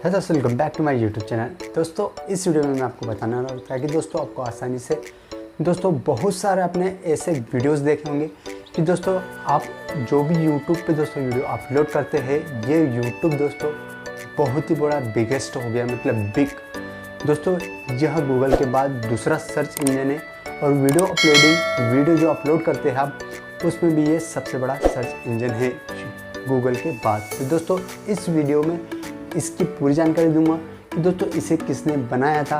है दोस्तों, welcome back to my YouTube channel. दोस्तों इस वीडियो में मैं आपको बताने वाला हूँ ताकि दोस्तों आपको आसानी से दोस्तों बहुत सारे अपने ऐसे वीडियोस देखे होंगे कि दोस्तों आप जो भी यूट्यूब पे दोस्तों वीडियो अपलोड करते हैं, ये यूट्यूब दोस्तों बहुत ही बड़ा बिगेस्ट हो गया, मतलब बिग दोस्तों। यह गूगल के बाद दूसरा सर्च इंजन है और वीडियो जो अपलोड करते हैं आप, उसमें भी ये सबसे बड़ा सर्च इंजन है गूगल के बाद। तो दोस्तों इस वीडियो में इसकी पूरी जानकारी दूंगा कि दोस्तों इसे किसने बनाया था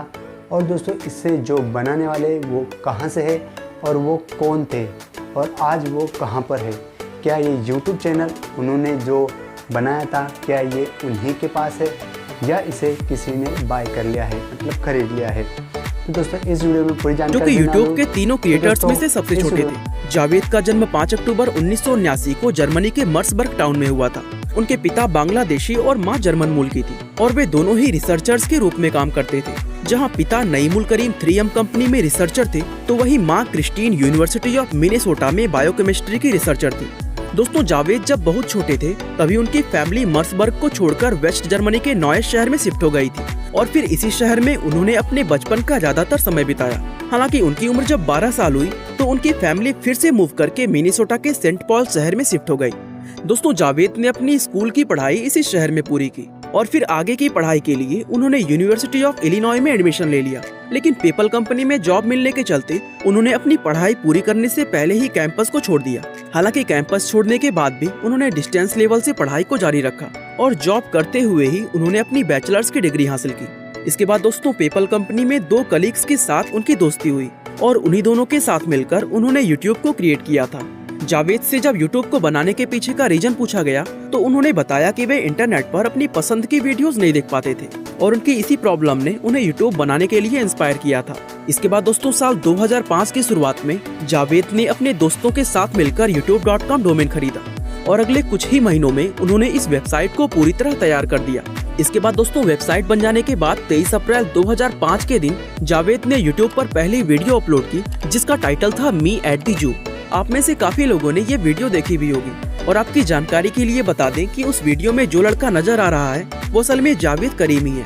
और दोस्तों इसे जो बनाने वाले वो कहाँ से है और वो कौन थे और आज वो कहाँ पर है। क्या ये YouTube चैनल उन्होंने जो बनाया था, क्या ये उन्हीं के पास है या इसे किसी ने बाय कर लिया है, मतलब खरीद लिया है। तो दोस्तों इस वीडियो में पूरी जानकारी, जो कि YouTube के तीनों क्रिएटर्स में से सबसे छोटे थे। जावेद का जन्म 5 अक्टूबर 1979 को जर्मनी के मर्सबर्ग टाउन में हुआ था। उनके पिता बांग्लादेशी और मां जर्मन मूल की थी और वे दोनों ही रिसर्चर्स के रूप में काम करते थे। जहां पिता नईमुल करीम 3M कंपनी में रिसर्चर थे, तो वहीं मां क्रिस्टीन यूनिवर्सिटी ऑफ मिनेसोटा में बायोकेमिस्ट्री की रिसर्चर थी। दोस्तों जावेद जब बहुत छोटे थे तभी उनकी फैमिली मर्सबर्ग को छोड़कर वेस्ट जर्मनी के नॉयस शहर में शिफ्ट हो गई थी और फिर इसी शहर में उन्होंने अपने बचपन का ज्यादातर समय बिताया। हालांकि उनकी उम्र जब 12 साल हुई तो उनकी फैमिली फिर से मूव करके मिनेसोटा के सेंट पॉल शहर में शिफ्ट हो गई। दोस्तों जावेद ने अपनी स्कूल की पढ़ाई इसी शहर में पूरी की और फिर आगे की पढ़ाई के लिए उन्होंने यूनिवर्सिटी ऑफ इलिनॉय में एडमिशन ले लिया। लेकिन पेपल कंपनी में जॉब मिलने के चलते उन्होंने अपनी पढ़ाई पूरी करने से पहले ही कैंपस को छोड़ दिया। हालांकि कैंपस छोड़ने के बाद भी उन्होंने डिस्टेंस लेवल से पढ़ाई को जारी रखा और जॉब करते हुए ही उन्होंने अपनी बैचलर्स की डिग्री हासिल की। इसके बाद दोस्तों पेपल कंपनी में 2 कलीग्स के साथ उनकी दोस्ती हुई और उन्हीं दोनों के साथ मिलकर उन्होंने यूट्यूब को क्रिएट किया था। जावेद से जब यूट्यूब को बनाने के पीछे का रीजन पूछा गया तो उन्होंने बताया कि वे इंटरनेट पर अपनी पसंद की वीडियोस नहीं देख पाते थे और उनकी इसी प्रॉब्लम ने उन्हें यूट्यूब बनाने के लिए इंस्पायर किया था। इसके बाद दोस्तों साल 2005 की शुरुआत में जावेद ने अपने दोस्तों के साथ मिलकर youtube.com डोमेन खरीदा और अगले कुछ ही महीनों में उन्होंने इस वेबसाइट को पूरी तरह तैयार कर दिया। इसके बाद दोस्तों वेबसाइट बन जाने के बाद 23 अप्रैल 2005 के दिन जावेद ने यूट्यूब पर पहली वीडियो अपलोड की जिसका टाइटल था मी एट द जू। आप में से काफी लोगों ने ये वीडियो देखी भी होगी और आपकी जानकारी के लिए बता दें कि उस वीडियो में जो लड़का नजर आ रहा है वो असल में जावेद करीम ही है।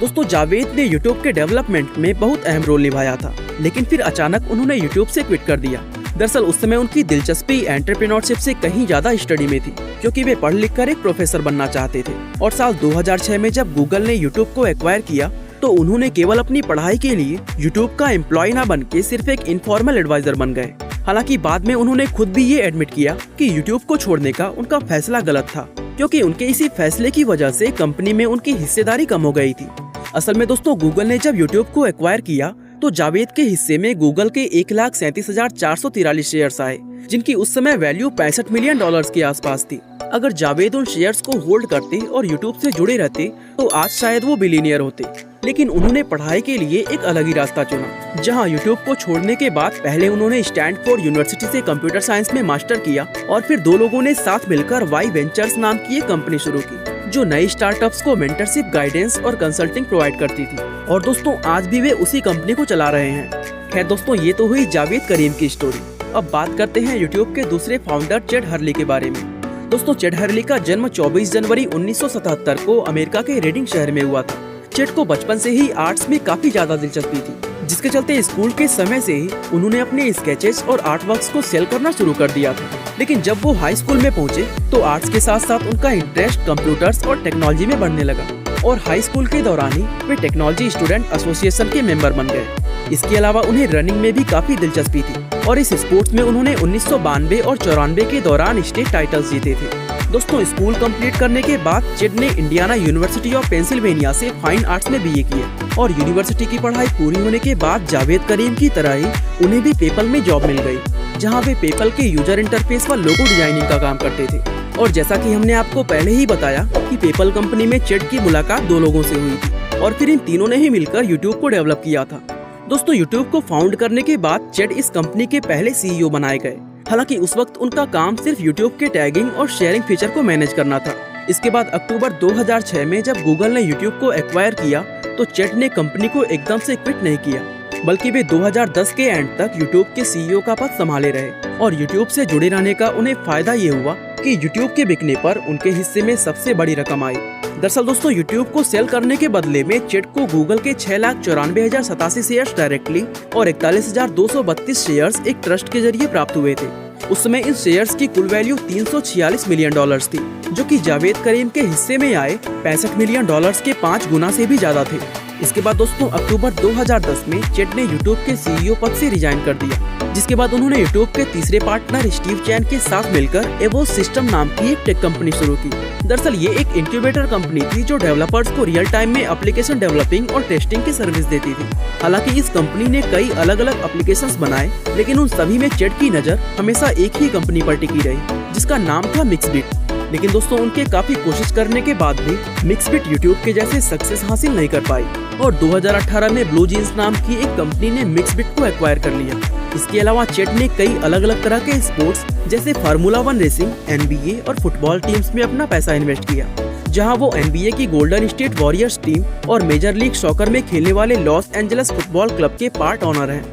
दोस्तों जावेद ने यूट्यूब के डेवलपमेंट में बहुत अहम रोल निभाया था, लेकिन फिर अचानक उन्होंने यूट्यूब से क्विट कर दिया। दरअसल उस समय उनकी दिलचस्पी एंटरप्रेन्योरशिप से कहीं ज्यादा स्टडी में थी, क्योंकि वे पढ़ लिख कर एक प्रोफेसर बनना चाहते थे। और साल 2006 में जब गूगल ने यूट्यूब को एक्वायर किया तो उन्होंने केवल अपनी पढ़ाई के लिए यूट्यूब का एम्प्लॉय न बन के सिर्फ एक इनफॉर्मल एडवाइजर बन गए। हालांकि बाद में उन्होंने खुद भी ये एडमिट किया कि यूट्यूब को छोड़ने का उनका फैसला गलत था, क्योंकि उनके इसी फैसले की वजह से कंपनी में उनकी हिस्सेदारी कम हो गई थी। असल में दोस्तों गूगल ने जब यूट्यूब को एक्वायर किया तो जावेद के हिस्से में गूगल के 1,37,443 शेयर्स आए, जिनकी उस समय वैल्यू $65 मिलियन के आसपास थी। अगर जावेद उन शेयर्स को होल्ड करते और यूट्यूब से जुड़े रहते तो आज शायद वो बिलियनियर होते। लेकिन उन्होंने पढ़ाई के लिए एक अलग ही रास्ता चुना, जहां यूट्यूब को छोड़ने के बाद पहले उन्होंने स्टैनफोर्ड यूनिवर्सिटी से कंप्यूटर साइंस में मास्टर किया और फिर 2 लोगों ने साथ मिलकर वाई वेंचर्स नाम की एक कंपनी शुरू की जो नई स्टार्टअप्स को मेंटरशिप, गाइडेंस और कंसल्टिंग प्रोवाइड करती थी। और दोस्तों आज भी वे उसी कंपनी को चला रहे हैं। खैर दोस्तों ये तो हुई जावेद करीम की स्टोरी। अब बात करते हैं यूट्यूब के दूसरे फाउंडर चेड हर्ली के बारे में। दोस्तों चेड हर्ली का जन्म 24 जनवरी 1977 को अमेरिका के रेडिंग शहर में हुआ था। चेड को बचपन से ही आर्ट्स में काफी ज्यादा दिलचस्पी थी, जिसके चलते स्कूल के समय से ही उन्होंने अपने स्केचेस और आर्ट वर्क्स को सेल करना शुरू कर दिया था। लेकिन जब वो हाई स्कूल में पहुंचे तो आर्ट्स के साथ साथ उनका इंटरेस्ट कंप्यूटर्स और टेक्नोलॉजी में बढ़ने लगा और हाई स्कूल के दौरान ही वे टेक्नोलॉजी स्टूडेंट एसोसिएशन के मेंबर बन गए। इसके अलावा उन्हें रनिंग में भी काफी दिलचस्पी थी और इस स्पोर्ट्स में उन्होंने 1992 और 94 के दौरान स्टेट टाइटल्स जीते थे। दोस्तों स्कूल कंप्लीट करने के बाद चेड ने इंडियाना यूनिवर्सिटी ऑफ पेंसिल्वेनिया से फाइन आर्ट्स में BA किया और यूनिवर्सिटी की पढ़ाई पूरी होने के बाद जावेद करीम की तरह ही उन्हें भी पेपल में जॉब मिल गई, जहां वे पेपल के यूजर इंटरफेस व लोगो डिजाइनिंग का काम करते थे। और जैसा कि हमने आपको पहले ही बताया कि पेपल कंपनी में चेड की मुलाकात 2 लोगों से हुई थी और फिर इन तीनों ने ही मिलकर यूट्यूब को डेवलप किया था। दोस्तों यूट्यूब को फाउंड करने के बाद चेड इस कंपनी के पहले CEO बनाए गए। हालांकि उस वक्त उनका काम सिर्फ यूट्यूब के टैगिंग और शेयरिंग फीचर को मैनेज करना था। इसके बाद अक्टूबर 2006 में जब गूगल ने यूट्यूब को एक्वायर किया तो चेड ने कंपनी को एकदम से क्विट नहीं किया, बल्कि वे 2010 के एंड तक यूट्यूब के CEO का पद संभाले रहे। और यूट्यूब से जुड़े रहने का उन्हें फायदा ये हुआ कि यूट्यूब के बिकने पर उनके हिस्से में सबसे बड़ी रकम आई। दरअसल दोस्तों YouTube को सेल करने के बदले में चैट को गूगल के 6,94,087 शेयर्स डायरेक्टली और 41,232 शेयर्स एक ट्रस्ट के जरिए प्राप्त हुए थे। उस समय इन शेयर्स की कुल वैल्यू $346 मिलियन थी, जो कि जावेद करीम के हिस्से में आए $65 मिलियन के 5 गुना से भी ज्यादा थे। इसके बाद दोस्तों अक्टूबर 2010 में चैट ने YouTube के CEO पद से रिजाइन कर दिया, जिसके बाद उन्होंने YouTube के तीसरे पार्टनर स्टीव चैन के साथ मिलकर एवोस सिस्टम नाम की एक टेक कंपनी शुरू की। दरअसल ये एक इंक्यूबेटर कंपनी थी जो डेवलपर्स को रियल टाइम में एप्लीकेशन डेवलपिंग और टेस्टिंग की सर्विस देती थी। हालांकि इस कंपनी ने कई अलग अलग एप्लीकेशंस बनाए, लेकिन उन सभी में चैट की नजर हमेशा एक ही कंपनी पर टिकी रही, जिसका नाम था मिक्सबिट। लेकिन दोस्तों उनके काफी कोशिश करने के बाद भी मिक्सबिट यूट्यूब के जैसे सक्सेस हासिल नहीं कर पाई और 2018 में ब्लू जीन्स नाम की एक कंपनी ने मिक्सबिट को एक्वायर कर लिया। इसके अलावा चैट ने कई अलग अलग तरह के स्पोर्ट्स जैसे फार्मूला 1 रेसिंग, NBA और फुटबॉल टीम्स में अपना पैसा इन्वेस्ट किया, जहां वो NBA की गोल्डन स्टेट वॉरियर्स टीम और मेजर लीग सॉकर में खेलने वाले लॉस एंजल्स फुटबॉल क्लब के पार्ट ऑनर हैं।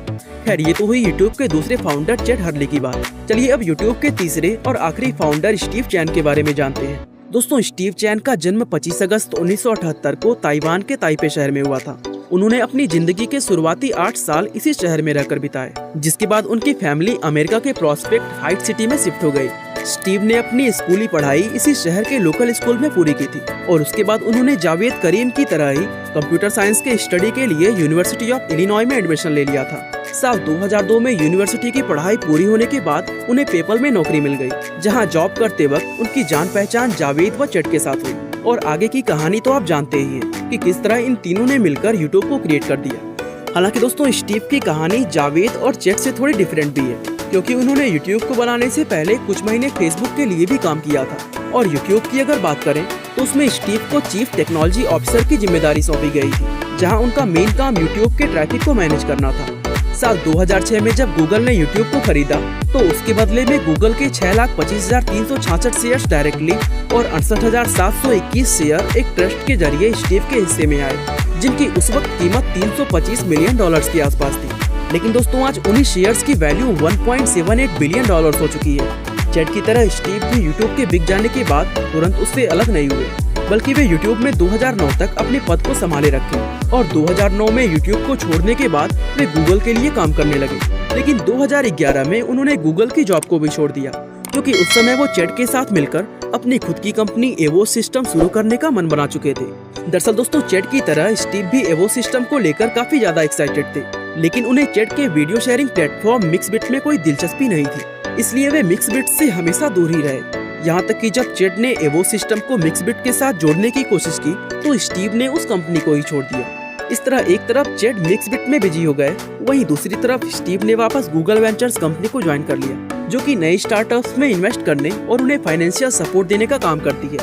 खैर ये तो हुई YouTube के दूसरे फाउंडर चैट हर्ली की बात। चलिए अब YouTube के तीसरे और आखिरी फाउंडर स्टीव चैन के बारे में जानते हैं। दोस्तों स्टीव चैन का जन्म 25 अगस्त 1978 को ताइवान के ताइपे शहर में हुआ था। उन्होंने अपनी जिंदगी के शुरुआती 8 साल इसी शहर में रहकर बिताए, जिसके बाद उनकी फैमिली अमेरिका के प्रोस्पेक्ट हाइट सिटी में शिफ्ट हो गई। स्टीव ने अपनी स्कूली पढ़ाई इसी शहर के लोकल स्कूल में पूरी की थी और उसके बाद उन्होंने जावेद करीम की तरह ही कंप्यूटर साइंस के स्टडी के लिए यूनिवर्सिटी ऑफ इलिनॉय में एडमिशन ले लिया था। साल 2002 में यूनिवर्सिटी की पढ़ाई पूरी होने के बाद उन्हें पेपल में नौकरी मिल गई, जहां जॉब करते वक्त उनकी जान पहचान जावेद व चैट के साथ हुई। और आगे की कहानी तो आप जानते ही हैं कि किस तरह इन तीनों ने मिलकर यूट्यूब को क्रिएट कर दिया। हालांकि दोस्तों स्टीव की कहानी जावेद और चैट से थोड़ी डिफरेंट भी है, क्योंकि उन्होंने यूट्यूब को बनाने से पहले कुछ महीने फेसबुक के लिए भी काम किया था। और यूट्यूब की अगर बात करें तो उसमें स्टीव को चीफ टेक्नोलॉजी ऑफिसर की जिम्मेदारी सौंपी गई थी, जहां उनका मेन काम यूट्यूब के ट्रैफिक को मैनेज करना था। साल 2006 में जब गूगल ने यूट्यूब को खरीदा तो उसके बदले में गूगल के 6,25,366 शेयर्स डायरेक्टली और 68,721 शेयर एक ट्रस्ट के जरिए स्टीव के हिस्से में आए, जिनकी उस वक्त कीमत $325 मिलियन के आसपास थी। लेकिन दोस्तों आज उन्हीं शेयर्स की वैल्यू $1.78 बिलियन हो चुकी है। चैट की तरह स्टीव भी यूट्यूब के बिक जाने के बाद तुरंत उससे अलग नहीं हुए, बल्कि वे यूट्यूब में 2009 तक अपने पद को संभाले रखे और 2009 में यूट्यूब को छोड़ने के बाद वे गूगल के लिए काम करने लगे। लेकिन 2011 में उन्होंने गूगल की जॉब को भी छोड़ दिया, क्योंकि उस समय वो चैट के साथ मिलकर अपनी खुद की कंपनी एवोस सिस्टम शुरू करने का मन बना चुके थे। दरअसल दोस्तों चैट की तरह स्टीव भी एवोस सिस्टम को लेकर काफी ज्यादा एक्साइटेड थे, लेकिन उन्हें चैट के वीडियो शेयरिंग प्लेटफॉर्म मिक्सबिट में कोई दिलचस्पी नहीं थी, इसलिए वे मिक्सबिट से हमेशा दूर ही रहे। यहाँ तक कि जब चैट ने एवोस सिस्टम को मिक्सबिट के साथ जोड़ने की कोशिश की तो स्टीव ने उस कंपनी को ही छोड़ दिया। इस तरह एक तरफ चैट मिक्सबिट में बिजी हो गए, वहीं दूसरी तरफ स्टीव ने वापस गूगल वेंचर्स कंपनी को ज्वाइन कर लिया, जो कि नए स्टार्टअप्स में इन्वेस्ट करने और उन्हें फाइनेंशियल सपोर्ट देने का काम करती है।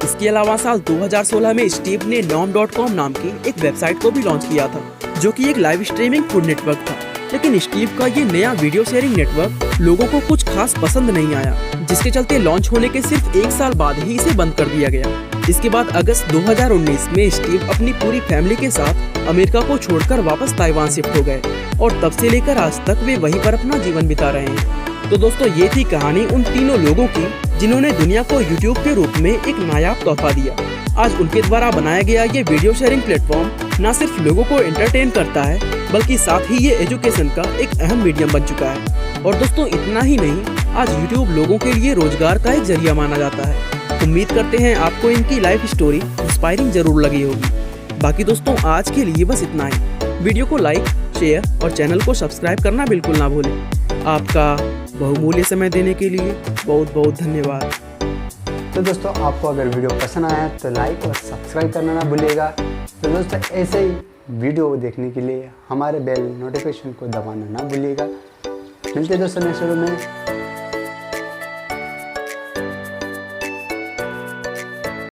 इसके अलावा साल 2016 में स्टीव ने nom.com नाम की एक वेबसाइट को भी लॉन्च किया था, जो कि एक लाइव स्ट्रीमिंग फूड नेटवर्क था। लेकिन स्टीव का ये नया वीडियो शेयरिंग नेटवर्क लोगों को कुछ खास पसंद नहीं आया, जिसके चलते लॉन्च होने के सिर्फ 1 साल बाद ही इसे बंद कर दिया गया। इसके बाद अगस्त 2019 में स्टीव अपनी पूरी फैमिली के साथ अमेरिका को छोड़कर वापस ताइवान शिफ्ट हो गए और तब से लेकर आज तक वे वहीं पर अपना जीवन बिता रहे हैं। तो दोस्तों ये थी कहानी उन तीनों लोगों की जिन्होंने दुनिया को यूट्यूब के रूप में एक नायाब तोहफा दिया। आज उनके द्वारा बनाया गया ये वीडियो शेयरिंग प्लेटफॉर्म न सिर्फ लोगों को एंटरटेन करता है, बल्कि साथ ही ये एजुकेशन का एक अहम मीडियम बन चुका है। और दोस्तों इतना ही नहीं, आज यूट्यूब लोगों के लिए रोजगार का एक जरिया माना जाता है। उम्मीद करते हैं आपको इनकी लाइफ स्टोरी इंस्पायरिंग जरूर लगी होगी। बाकी दोस्तों आज के लिए बस इतना ही। वीडियो को लाइक, शेयर और चैनल को सब्सक्राइब करना बिल्कुल ना भूलें। आपका बहुमूल्य समय देने के लिए बहुत बहुत धन्यवाद। तो दोस्तों आपको अगर वीडियो पसंद आया तो लाइक और सब्सक्राइब करना ना भूलिएगा। तो दोस्तों ऐसे ही वीडियो देखने के लिए हमारे बेल नोटिफिकेशन को दबाना ना भूलिएगा। मिलते दोस्तों नेक्स्ट वीडियो में।